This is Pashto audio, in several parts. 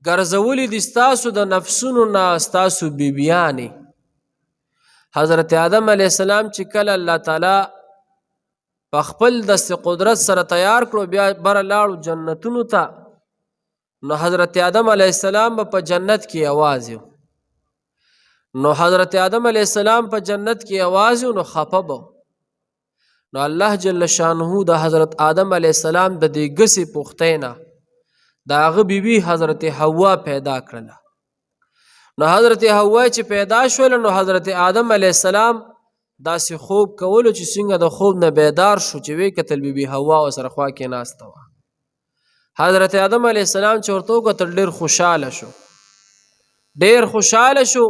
ګرځولي دي ستاسو د نفسونو نه ستاسو بیبیانې. حضرت آدم علیه السلام چې کله الله تعالی په خپل دست قدرت سره تیار کړو بیا بره لاړو جنتونو ته، نو حضرت آدم علیه السلام په جنت کې یوازې و. نو حضرت آدم علیه السلام په جنت کې یوازې و، نو خفه به. نو الله جل شانه د حضرت آدم علیه السلام د دې ګسې پختۍ نه د هغه بیبي حضرت حوا پیدا کړله. نو حضرت حوا چې پیدا شوله، نو حضرت آدم علیه السلام داسې خوب کولو چې څنګه د خوب نه بیدار شو چې وی کتل بیبي حوا ورسره خوا کې ناسته وه. حضرت آدم علیه السلام چې ورته وکتل ډېر خوشحاله شو، ډېر خوشحاله شو.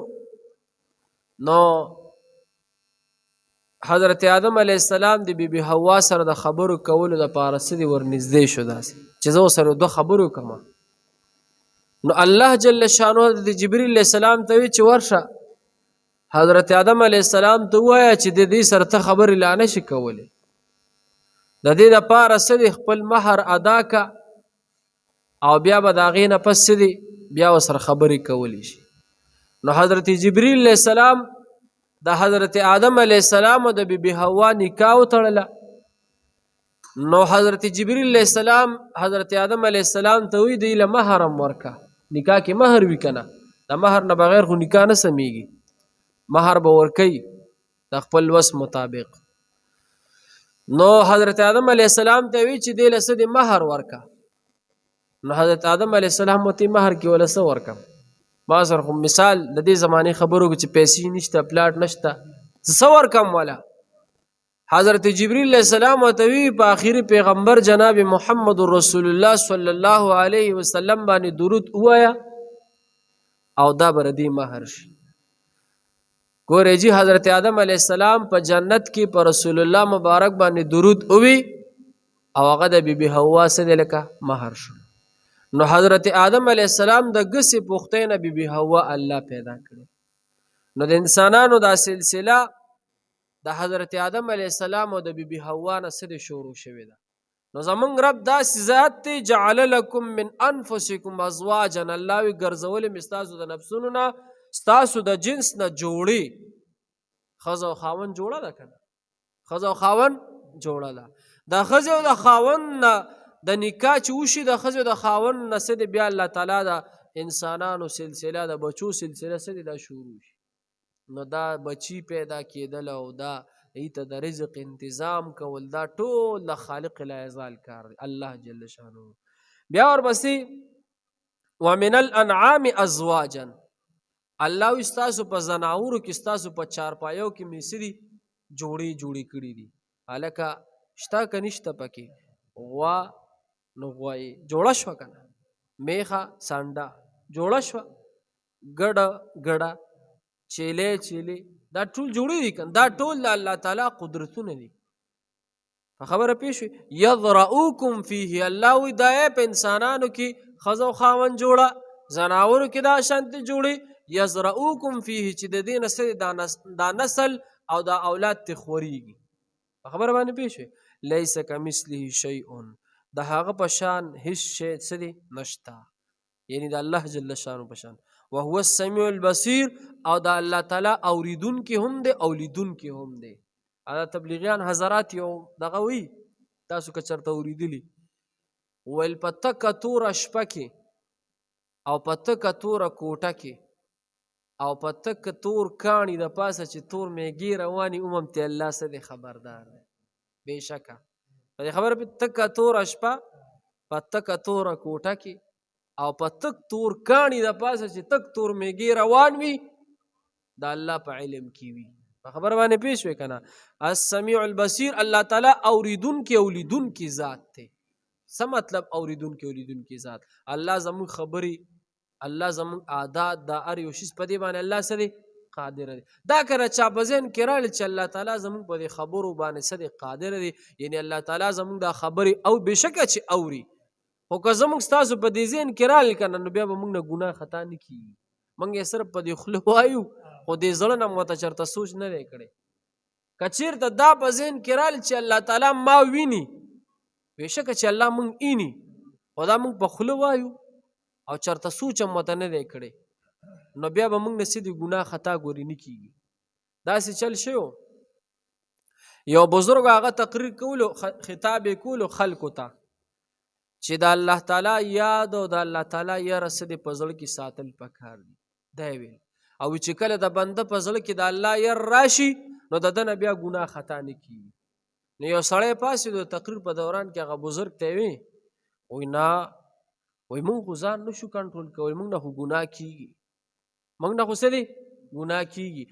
نو حضرت آدم علیه السلام د بیبي حوا سره د خبرو کولو دپاره څه دي ورنږدې شو داسې چې زه ورسره دوه خبرې وکړم. نو الله جل شانه د جبریل علیه السلام ته وی چې ورشه حضرت آدم علیه السلام ته ووایه چې د دې سره ته خبرې لا نه شي کولی، د دې دپاره څه دی خپل مهر ادا که او بیا به د هغې نه پس څه دی بیا ورسره خبرې کولی شي. نو حضرت جبریل علیه السلام د حضرت آدم علیه السلام او د بیبي حوا نکاح وتړله. نو حضرت جبریل علیه السلام حضرت آدم علیه السلام ته وی دی له مهر هم ورکه، نکاح کې مهر وي که نه، د مهر نه بغیر خو نکاح نه سمیږي، مهر به ورکوي د خپل وس مطابق. نو حضرت آدم علیه السلام ته وی چې دی له څه دی مهر ورکه. نو حضرت آدم علیه السلام ورته مهر کې وله څه ورکم؟ ما سره خو مثال د دې زمانې خبرو کې چې پیسې نشته پلاټ نشته څه ورکم وله. حضرت جبریل علیه السلام ورته وی په آخري پیغمبر جناب محمد رسول الله صلی الله علیه وسلم باندې درود ووایه او دا به د دې مهر شي. ګورې جي حضرت آدم علیه السلام په جنت کې په رسول الله مبارک باندې درود ووي او هغه د بیبي حوا څه دی لکه مهر شو. نو حضرت آدم علیه السلام د ګسې پختۍ نه بیبي حوا الله پیدا کړي. نو د انسانانو دا سلسله د حضرت آدم علیه السلام او د بیبي حوا نه څه دی شروع شوې ده. نو زمونږ رب داسې ذات دی جعل لکم من انفسکم ازواجا، الله وی ګرځولې مې ستاسو د نفسونو نه ستاسو د جنس نه جوړې. ښځه او خاوند جوړه ده که نه؟ ښځه او خاوند جوړه ده. د ښځې او د خاوند نه د نکاح چې وشي د ښځې او د خاوند نه څه دی بیا الله تعالی د انسانانو سلسله د بچو سلسله څه دی دا شروع شي. نو دا بچی پیدا کېدل او دا ایته د رزق انتظام کول دا ټول د خالق لا یزال کار دی الله جل شانه. بیا ورپسې ومن الانعام ازواجا، الله وی ستاسو په زناورو کې ستاسو په چارپایو کې مې څه دي جوړې کړي دي. هلکه شته که نشته پکې؟ غوا نو غوایي جوړه شوه که نه، میخه سانډه جوړه شوه، ګډه چیلې دا ټول جوړې دي که دا ټول د الله تعالی قدرتونه دي. په خبره پوه شوې؟ یضرؤکم فیه، الله وی دا په انسانانو کې ښځه او خاوند جوړه، زناورو کې دا شانتې جوړې. یضرؤکم فیه چې د دې نه څه دا نسل او دا اولاد ته خورېږي. په خبره باندې پوه شوې؟ لیس کمثله شیء، د هغه په شان هیڅ شی څه دی نشته، یعنی د الله جل شانه په شان. وهو السمیع البصیر، او د الله تعالی اوریدونکي هم دی او لیدونکي هم دی. دا تبلیغیان حضرات یو دغه وی تاسو که چېرته اورېدلي ویل په تکه توره شپه کې او په تکه توره کوټه کې او په تکه تور کاڼي د پاسه چې تور میږي رواني اومم ته الله څه دی خبردار دی. بېشکه په دې خبره په تکه توره شپه په تکه توره کوټه کې او په تک تور کاڼي د پاسه چې تک تور میږي روان وي د الله په علم کې وي. په خبره باندې پوه شوې که نه؟ السمیع البصیر، الله تعالی اوریدونکي او لیدونکي ذات دی. څه مطلب اوریدونکي او لیدونکي ذات؟ الله زموږ خبرې، الله زموږ عادات، دا هر یو شیز په دې باندې الله څه دی قادر دی. دا کله چا په ذهن کې راغلی چې الله تعالی زموږ په دې خبرو باندې څه دی قادر دی، یعنی الله تعالی زموږ دا خبرې او بېشکه چې اوري، خو که زموږ ستاسو په دې ذهن کې راغلی که نه نو بیا به موږ نه ګناه خطا نه کېږي. موږ یې صرف په دې خوله وایو خو دې زړه نه مو ته چېرته سوچ نه دی کړی. که چېرته دا په ذهن کې راغلی چې الله تعالی ما ویني، بېشکه چې الله موږ ایني، خو دا موږ په خوله وایو او چرته سوچ هم ورته نه دی کړی نو بیا به موږ نه څه دي ګناه خطا ګوري نه کېږي. داسې چل شوی یو بزرګ هغه تقریر کولو خطاب یې کولو خلکو ته چې د الله تعالی یاد او د الله تعالی یاره څه دی په زړه کې ساتل پکار دي. دا یې ویل او چې کله د بنده په زړه کې د الله یر راشي نو د ده نه بیا ګناه خطا نه کېږي. نو یو سړی پاسېد د تقریر په دوران کې هغه بزرګ ته وی وایي نه وایي موږ خو ځان نه شو کنټرول کولی موږ نه خو ګناه کېږي موږ نه خو څه دی ګناه کېږي.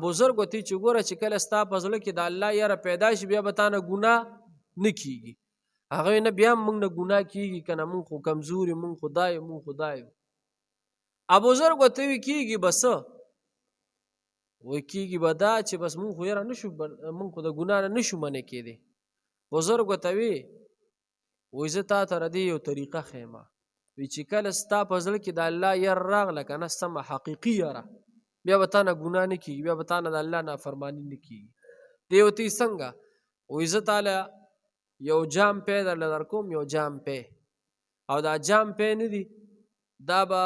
بزرګ ورته چې ګوره چې کله ستا په زړه کې د الله یاره پیدا شي بیا به تا نه ګناه نه کېږي. هغه نه بیا موږ نه ګناه کېږي که نه موږ خو کمزوري موږ خو دا یو موږ خو دا یو. بزرګ ورته وی کېږي به څه وایي کېږي به دا چې بس موږ خو یاره نه شو موږ خو د ګناه نه نه شو منع کېدی. بزرګ ورته وی وایي زه تا ته ردې یو طریقه ښیم وی چې کله ستا په زړه کې د الله یر راغله که نه سمه حقیقي یره بیا به تا نه ګناه نه کېږي بیا به تا نه د الله نافرماني نه کېږي. دی ورته څنګه وایي زه تاله یو جام پی درله درکوم یو جام پی او دا جام پی نه دي دا به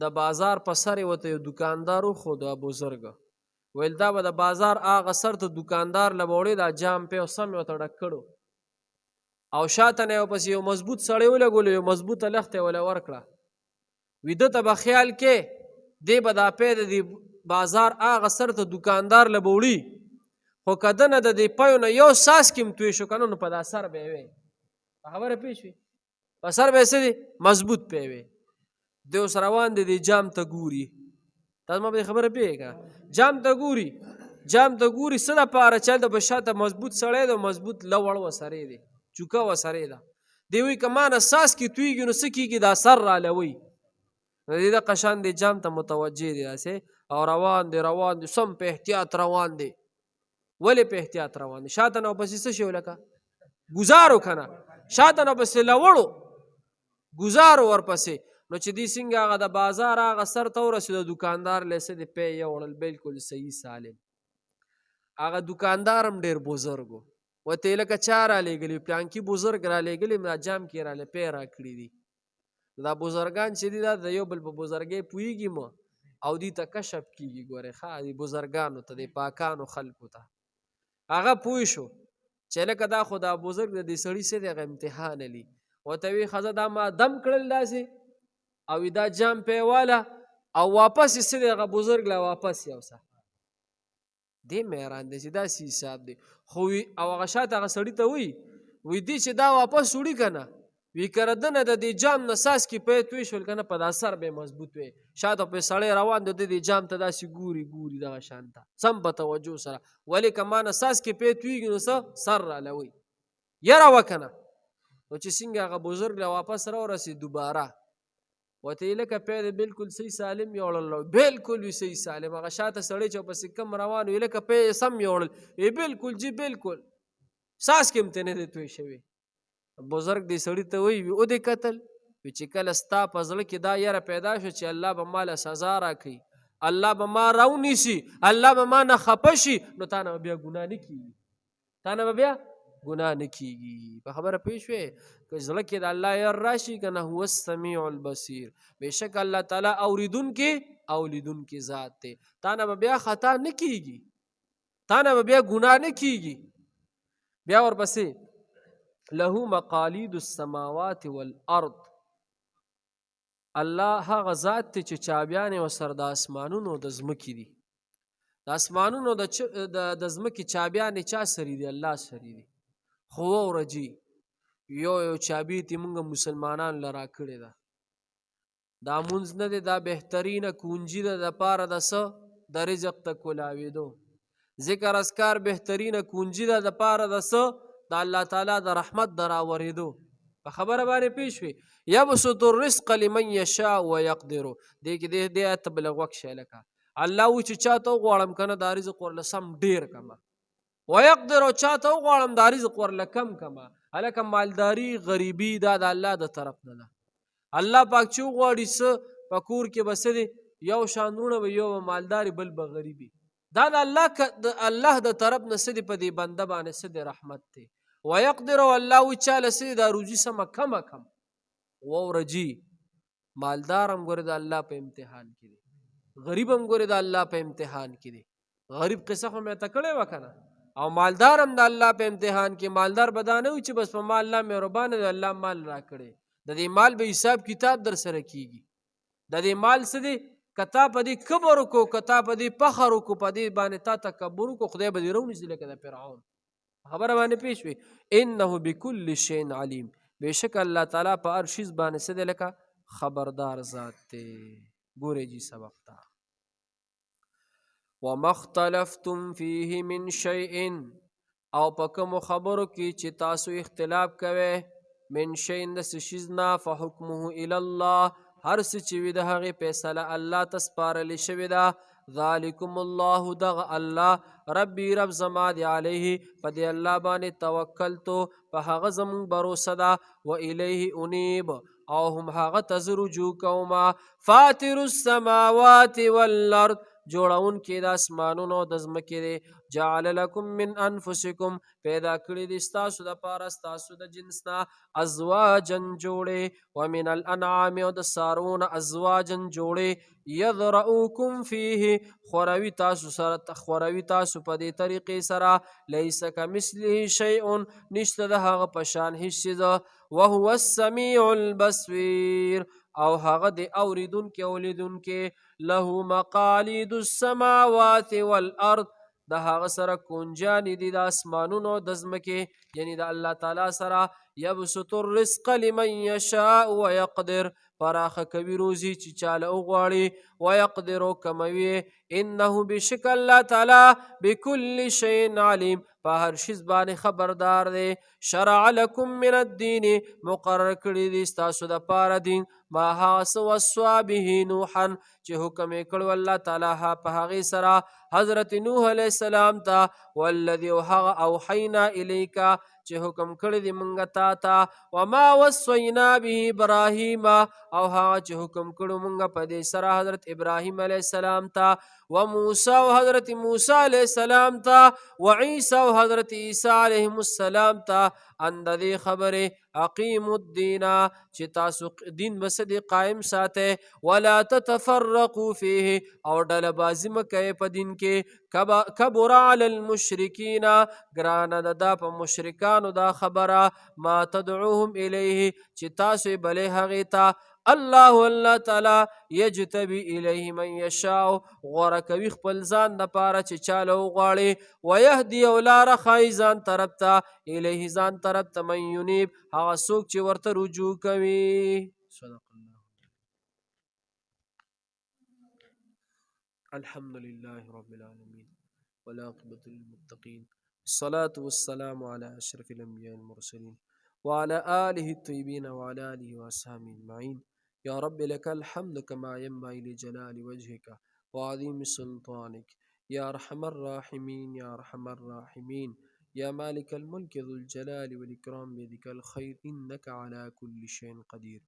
د بازار په سر یې ورته یو دوکاندار وښود بزرګ ویل دا به د بازار هغه سر ته دوکاندار له به وړې دا جام پی او سم یې ورته ډک کړو او شاته نه یې ورپسې یو مضبوط سړی ولګولو یو مضبوطه لښته یې وله ورکړه وي ده ته به خیال کې دی به دا پی د دې بازار هغه سر ته دوکاندار له به وړي خو که ده نه د دې پیو نه یو څاڅکي هم توی شو که نه نو په دا سر به یې وی په خبره پوه شوې په سر به یې څه دی مضبوط پی وی. دی اوس روان دی دې جام ته ګوري تاسو ما به دې خبره پوهېږې که جام ته ګوري څه دپاره چې هلته به شاته مضبوط سړی دی مضبوط لوړ وسرې دی چوکه وسرې ده دی وایي که ما نه څاڅکي تویږي نو څه کېږي دا سر رالوي د دې دقه شان دی جام ته متوجه دی داسې او روان دی سم په احتیاط روان دی. ولې په احتیاط روان دی شاته نه ورپسې څه شی لکه ګزارو که نه شاته نه ورپسې لوړو ګزارو ورپسې نو چې دې څنګه هغه د بازار هغه سر ته ورسېد دوکاندار له څه دی پی یې وړل بلکل صحیح سالم. هغه دوکاندار هم ډېر بزرګ و ورته یې لکه چا رالیږلي پلانکي بزرګ رالیږلي دا جام کې راله پی راکړي دي. دا بزرګان چې دي دا د یو بل په بزرګۍ پوهېږي مو او دې ته کشف کېږي ګورې ښه دې بزرګانو ته دې پاکانو خلکو ته هغه پوه شو چې لکه دا خو دا بزرګ د دې سړي څه دی هغه امتحان علي ورته وی ښځه دا ما دم کړل داسې او دا جام پی واله او واپس یې څه دی هغه بزرګ لا واپس یوسه دی میران دی چې داسې حساب دی خو او هغه شاته هغه سړي ته وی دی چې دا واپس وړي که نه وی که د نه د دې جام نه څاڅکي پی توی شول که نه په دا سر به یې مضبوط وی شاته پې سړی روان دی د دې جام ته داسې ګوري دغه شان ته سم په توجه سره ولې که ما نه څاڅکي پی تویږي نو څه سر رالوي یره وکه نه نو چې څنګه هغه بزرګ له واپس راورسېد دوباره ورته یې لکه پی دی بلکل صحیح سالم یې وړل بلکل وي صحیح سالم هغه شاته سړی چې ورپسې کم روان وي لکه پی یې سم یې وړل وی بلکل جی بلکل څاڅکي هم ترې نه دی توی شوی. بزرګ دې سړي ته وایي او دې کتل چې کله ستا په زړه کې دا یره پیدا شو چې الله به ما له سزا راکوي الله به ما راونیسي الله به ما نه خفه شي نو تا نه به بیا ګناه نه کېږي په خبره پوه شوې که زړه کې د الله یر راشي که نه هو السمیع البصیر بېشک الله تعالی اورېدونکې او لیدونکې ذات دی تا نه به بیا خطا نه کېږي تا نه به بیا ګناه نه کېږي. بیا ورپسې له مقالید السماوات والارض الله هغه ذات دی چې چابیانې ورسره د اسمانونو د ځمکې دي د اسمانونو د ځمکې چابیانې چا سرې دي الله سرې دي خو ورجي یو چابي تی مونږ مسلمانان له راکړې ده دا مونځ نه دی دا بهترینه کونجي ده د پاره د څه د رزق ته کولاوېدو ذکر اذکار بهترینه کونجي ده د پاره د څه د الله تعالی د رحمت د راورېدو په خبره باندې پوه شوې یبسط الرزق لمن یشاء ویقدر دې کې دې آیت ته بل غوږ شی لکه الله وایي چې چاته وغواړم که نه دا رزق ورله سم ډېر کمه ویقدر او چاته وغواړم دا رزق ورله کم کمه هلکه مالداري غریبي دا د الله د طرف نه ده الله پاک چې وغواړي څه په کور کې به څه دی یو شان وروڼه به یو به مالداري بل به غریبي دا د الله د طرف نه څه دی په دې بنده باندې څه دی رحمت دی ویقدر او الله وایي چاله څه دی دا روزي سمه کمه کم وورجي مالدار هم ګوره د الله په امتحان کې دی، غریب هم ګوره د الله په امتحان کې دی. غریب قصه خو مې ته کړې وه که نه، او مالدار هم د الله په امتحان کې. مالدار به دا نه وي چې بس په ما الله مهربانه دی، الله مال راکړی، د دې مال به حساب کتاب در سره کېږي. د دې مال څه دی؟ که تا په دې کبر وکړو، که تا په دې فخر وکړو، په دې باندې تا تکبر وکړو، خدای به دې راونیسي لکه د فرعون. خبره باندې پوه شوې؟ انه بكل شیء علیم، بېشکه الله تعالی په هر شیز باندې څه دی؟ لکه خبردار ذات دی. ګورئ جي سبق ته، وما اختلفتم فيه من شيء، او په کومو خبرو کې چې تاسو اختلاف کوئ، من شیء د څه شیز نه، فحکمه الی الله، هر څه چې وي د هغې فیصله الله ته سپارلې شوې ده. ذلکم الله، دغه الله ربي رب زما دی، علیه په دې الله باندې توکلتو، په هغه زمونږ بروسه ده، و الیه انیب، او هم هغه ته زه رجوع کومه. فاطر السماوات والارض، جوړون کې د اسمانونو د ځمکې دی. جعل لکم من انفسکم، پیدا کړي دي ستاسو دپاره ستاسو د جنس نه ازواجا جوړې، ومن الانعام، او د څاروو نه ازواجا جوړې. یذرؤکم فیه، خوروي تاسو سره، خوروي تاسو په دې طریقې سره. لیس کمثله شیء، نشته د هغه په شان هیڅ څیز. وهو السمیع البصیر، او هغه د اوریدونکي او لیدونکي. له مقالید السماوات والارض، د هغه سره کونجانې دي د اسمانونو د ځمکې، یعنی د الله تعالی سره. یبسط الرزق لمن یشاء ویقدر، پراخه کوي روزي چې چاله وغواړي، ویقدر، کموي. انه بشک الله تعالی بكل شیء علیم، په هر شیز باندې خبردار دی. شرع لکم من الدین، مقرر کړي دي ستاسو دپاره دین، ما هغه څه وصا به نوحا، چې حکم یې کړی الله تعالی په هغې سره حضرت نوح علیه السلام ته. والذي، او هغه اوحینا الیکا، چې حکم کړی دی مونږ تا ته. وما وصینا به ابراهیم، او هغه چې حکم کړو مونږ په دې سره حضرت ابراهیم علیه السلام ته. وموسی، او حضرت موسی علیه السلام ته. وعیسی، او حضرت عیسی علیهم السلام ته. ان د دې خبرې اقیموا الدین، چې تاسو دین بس دې قائم ساتئ. ولا تتفرقوا فیه، او ډله بازي مه کوئ په دین کې. کبر علی المشرکین، ګرانه ده دا په مشرکانو دا خبره. ما تدعوهم الیه، چې تاسو یې بلې هغې ته. الله تعالی یجتبی الیه من یشاء، غوره کوي خپل ځان دپاره چې چاله وغواړي. ویهدي، او لاره ښایي ځان طرف ته. الیه، ځان طرف ته. من یونیب، هغه څوک چې ورته رجوع کوي. صدق الله. الحمد لله رب العالمين، والعاقبة للمتقين، الصلاة والسلام على أشرف الأنبياء المرسلين، وعلى آله الطيبين، وعلى آله وأصحابه أجمعين. يا رب لك الحمد كما ينبغي لجلال وجهك وعظيم سلطانك، يا أرحم الراحمين، يا أرحم الراحمين، يا مالك الملك ذو الجلال والإكرام، بيدك الخير إنك على كل شيء قدير.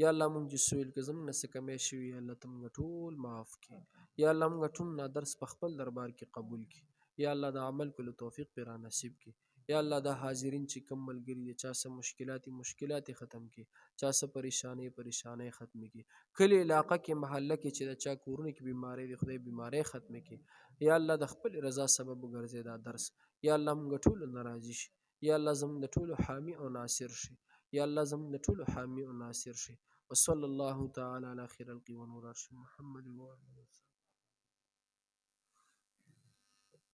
یا الله مونږ چې سویل که زموږ نه څه کمی شوي، یا الله ته مونږ ټول معاف کړي. یا الله مونږ ټول نه درس په خپل دربار کې قبول کړي. یا الله د عمل کولو توفیق پرې را نصیب کړي. یا الله دا حاضرین چې کوم ملګري دي، چا څه مشکلات ختم کړي، چا څه پریشانۍ ختم کړي. کلي علاقه کې، محله کې چې د چا کورونو کې بیماری دي، خدای بیماری ختم کړي. یا الله د خپل رضا سبب وګرځي دا درس. یا الله مونږ ټولو نه راضي شي. یا الله زموږ د ټولو حامی او ناصر شي. یا الله زموږ د ټولو حامی او ناصر شي. وصلى الله تعالى على خير الخلق ونور عرش محمد وآله وسلم.